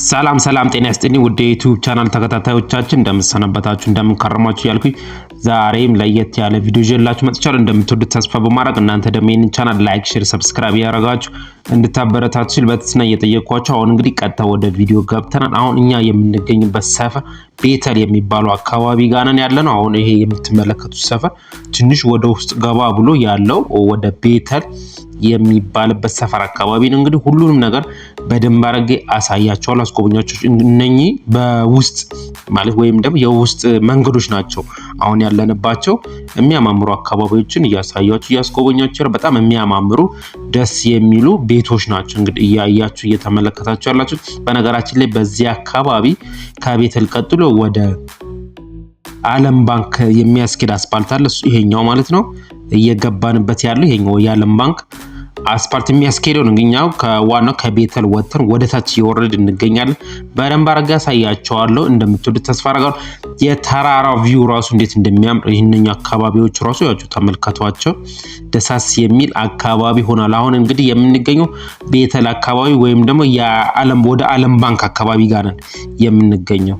ሰላም ጤና ይስጥልኝ ውድ የዩቲዩብ ቻናል ተከታታዮቻችን እንደምሰነበታችሁ እንደምንከረማችሁ ያልኩኝ ዛሬም ለየት ያለ ቪዲዮ ይዤላችሁ መጥቻለሁ። እንደምትወዱት ተስፋ በማድረግ እናንተ ደግሞ ይህንን ቻናል ላይክ፣ ሼር፣ ሰብስክራይብ ያደረጋችሁ እንድታበረታቱ ሲል በትህትና እየጠየቅኳችሁ አሁን እንግዲህ ቀጥታ ወደ ቪዲዮ ገብተናል። አሁን እኛ የምንገኝበት ሰፈር ቤተል የሚባለው አካባቢ ጋር ነን ያለነው። አሁን ይሄ የምትመለከቱት ሰፈር ትንሽ ወደ ውስጥ ገባ ብሎ ያለው ወደ ቤተል የሚባልበት ሰፈር አካባቢ ነው። እንግዲህ ሁሉንም ነገር በደንብ አድርጌ አሳያቸዋለሁ፣ አስጎበኛችሁ። እነኚህ በውስጥ ማለት ወይም ደግሞ የውስጥ መንገዶች ናቸው። አሁን ያለንባቸው የሚያማምሩ አካባቢዎችን እያሳያችሁ እያስጎበኛችሁ በጣም የሚያማምሩ ደስ የሚሉ ቤቶች ናቸው። እንግዲህ እያያችሁ እየተመለከታችሁ ያላችሁ በነገራችን ላይ በዚህ አካባቢ ከቤተል ቀጥሎ ወደ ዓለም ባንክ የሚያስኬድ አስፓልት አለ። ይሄኛው ማለት ነው እየገባንበት ያለው ይሄኛው የዓለም ባንክ አስፓልት የሚያስኬደው ነው። እንግኛው ከዋናው ከቤተል ወጥተን ወደ ታች እየወረድን እንገኛለን። በደንብ አድርጌ አሳያቸዋለሁ። እንደምትወዱት ተስፋ አደርጋለሁ። የተራራው ቪው ራሱ እንዴት እንደሚያምር ይህንኛ አካባቢዎች ራሱ ያችሁ ተመልከቷቸው። ደሳስ የሚል አካባቢ ሆኗል። አሁን እንግዲህ የምንገኘው ቤተል አካባቢ ወይም ደግሞ ወደ ዓለም ባንክ አካባቢ ጋር ነን የምንገኘው።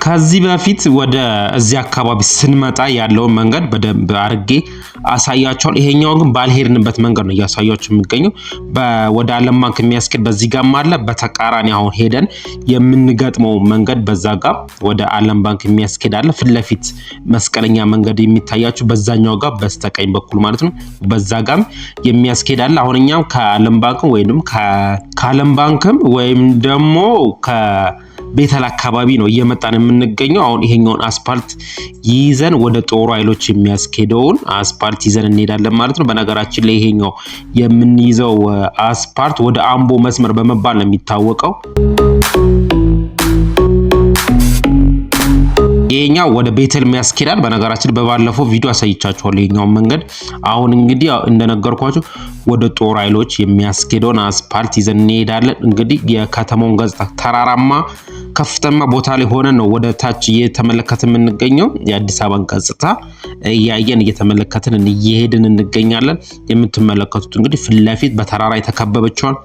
ከዚህ በፊት ወደ እዚህ አካባቢ ስንመጣ ያለውን መንገድ በደንብ አድርጌ አሳያቸዋለሁ። ይሄኛው ግን ባልሄድንበት መንገድ ነው እያሳያችሁ የሚገኘው። ወደ ዓለም ባንክ የሚያስኬድ በዚህ ጋር አለ። በተቃራኒ አሁን ሄደን የምንገጥመው መንገድ በዛ ጋር ወደ ዓለም ባንክ የሚያስኬድ አለ። ፊት ለፊት መስቀለኛ መንገድ የሚታያችሁ በዛኛው ጋር በስተቀኝ በኩል ማለት ነው። በዛ ጋር የሚያስኬድ አለ። አሁን እኛም ከዓለም ባንክም ወይም ደግሞ ቤተል አካባቢ ነው እየመጣን የምንገኘው። አሁን ይሄኛውን አስፓልት ይዘን ወደ ጦር ኃይሎች የሚያስኬደውን አስፓልት ይዘን እንሄዳለን ማለት ነው። በነገራችን ላይ ይሄኛው የምንይዘው አስፓልት ወደ አምቦ መስመር በመባል ነው የሚታወቀው። ይሄኛው ወደ ቤተል የሚያስኬዳል። በነገራችን በባለፈው ቪዲዮ አሳይቻችኋለሁ ይሄኛውን መንገድ። አሁን እንግዲህ እንደነገርኳችሁ ወደ ጦር ኃይሎች የሚያስኬደውን አስፓልት ይዘን እንሄዳለን። እንግዲህ የከተማውን ገጽታ ተራራማ ከፍተኛ ቦታ ላይ ሆነን ነው ወደ ታች እየተመለከትን የምንገኘው። የአዲስ አበባን ገጽታ እያየን እየተመለከትን እየሄድን እንገኛለን። የምትመለከቱት እንግዲህ ፊት ለፊት በተራራ የተከበበችውን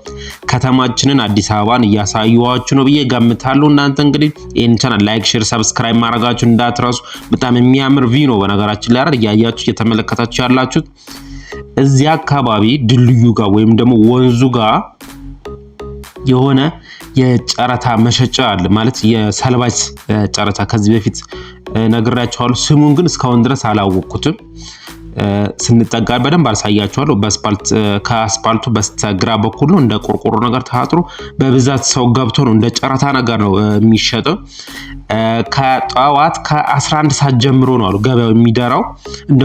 ከተማችንን አዲስ አበባን እያሳዩዋችሁ ነው ብዬ ገምታለሁ። እናንተ እንግዲህ ይሄን ቻናል ላይክ፣ ሼር፣ ሰብስክራይብ ማድረጋችሁ እንዳትረሱ። በጣም የሚያምር ቪው ነው በነገራችን ላይ አይደል እያያችሁ እየተመለከታችሁ ያላችሁት። እዚህ አካባቢ ድልድዩ ጋር ወይም ደግሞ ወንዙ ጋር የሆነ የጨረታ መሸጫ አለ ማለት የሰልባጅ ጨረታ። ከዚህ በፊት ነግራችኋለሁ። ስሙን ግን እስካሁን ድረስ አላወቅኩትም። ስንጠጋ በደንብ አሳያችኋለሁ። ከአስፓልቱ በስተግራ በኩል ነው እንደ ቆርቆሮ ነገር ታጥሮ በብዛት ሰው ገብቶ ነው እንደ ጨረታ ነገር ነው የሚሸጠው። ከጠዋት ከ11 ሰዓት ጀምሮ ነው አሉ ገበያው የሚደራው። እንደ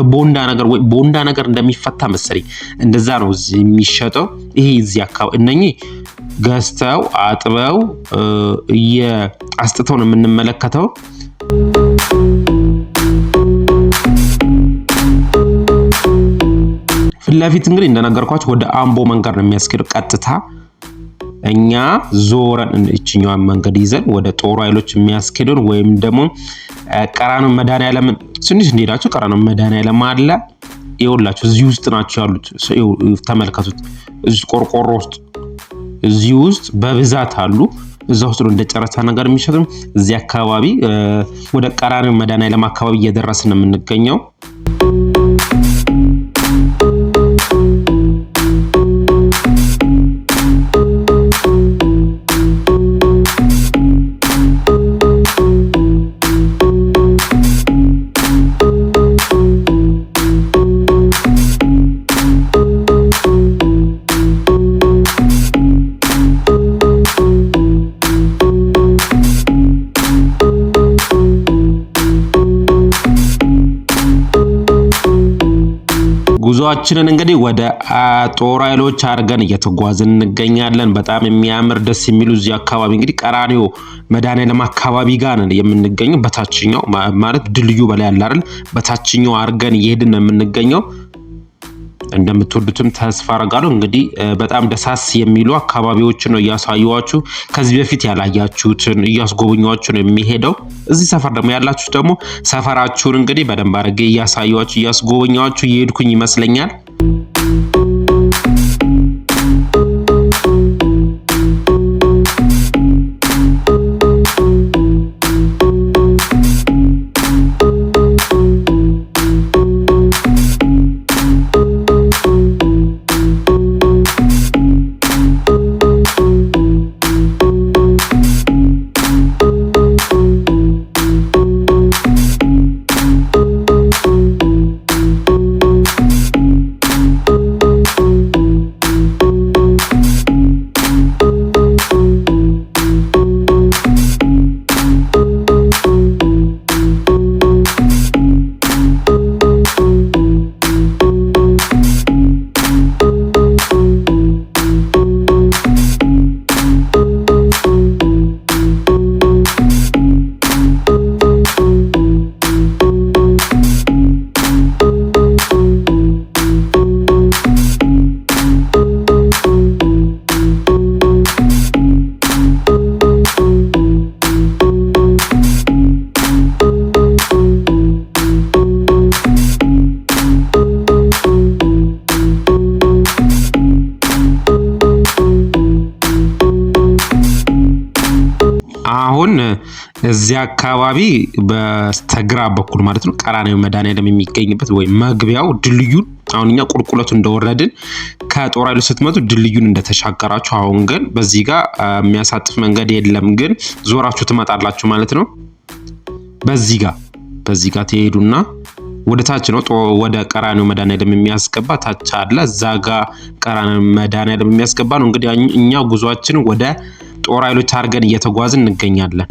ቦንዳ ነገር እንደሚፈታ መሰለኝ እንደዛ ነው እዚህ የሚሸጠው። ይሄ እዚህ አካባቢ እነኚህ ገዝተው አጥበው አስጥተው ነው የምንመለከተው። ፊት ለፊት እንግዲህ እንደነገርኳችሁ ወደ አምቦ መንገድ ነው የሚያስኬደው ቀጥታ። እኛ ዞረን እቺኛዋን መንገድ ይዘን ወደ ጦር ኃይሎች የሚያስኬደውን ወይም ደግሞ ቀራንዮ መድኃኔዓለም ትንሽ እንደሄዳችሁ ቀራንዮ መድኃኔዓለም አለ። ይኸውላችሁ እዚህ ውስጥ ናቸው ያሉት። ተመልከቱት። እዚህ ቆርቆሮ ውስጥ እዚህ ውስጥ በብዛት አሉ። እዛ ውስጥ ነው እንደ ጨረታ ነገር የሚሸጠው። እዚህ አካባቢ ወደ ቀራንዮ መድኃኔዓለም አካባቢ እየደረስን ነው የምንገኘው። ጉዟችንን እንግዲህ ወደ ጦር ኃይሎች አድርገን እየተጓዝን እንገኛለን። በጣም የሚያምር ደስ የሚሉ እዚህ አካባቢ እንግዲህ ቀራኒዮ መድኃኔዓለም አካባቢ ጋር ነን የምንገኘው። በታችኛው ማለት ድልድዩ በላይ አለ አይደል? በታችኛው አድርገን እየሄድን ነው የምንገኘው። እንደምትወዱትም ተስፋ አደርጋለሁ። እንግዲህ በጣም ደሳስ የሚሉ አካባቢዎችን ነው እያሳየኋችሁ። ከዚህ በፊት ያላያችሁትን እያስጎበኛችሁ ነው የሚሄደው። እዚህ ሰፈር ደግሞ ያላችሁ ደግሞ ሰፈራችሁን እንግዲህ በደንብ አድርጌ እያሳየኋችሁ እያስጎበኛችሁ እየሄድኩኝ ይመስለኛል። አሁን እዚህ አካባቢ በስተግራ በኩል ማለት ነው ቀራኒዮ መድኃኔዓለም የሚገኝበት ወይ መግቢያው ድልድዩን አሁን እኛ ቁልቁለቱ እንደወረድን ከጦር ኃይሎች ስትመጡ ድልድዩን እንደተሻገራችሁ አሁን ግን በዚህ ጋር የሚያሳጥፍ መንገድ የለም፣ ግን ዞራችሁ ትመጣላችሁ ማለት ነው። በዚህ ጋር ትሄዱና ወደ ታች ነው ወደ ቀራኒዮ መድኃኔዓለም የሚያስገባ ታች አለ። እዛ ጋር ቀራኒዮ መድኃኔዓለም የሚያስገባ ነው። እንግዲህ እኛ ጉዟችን ወደ ጦር ኃይሎች አድርገን እየተጓዝን እንገኛለን።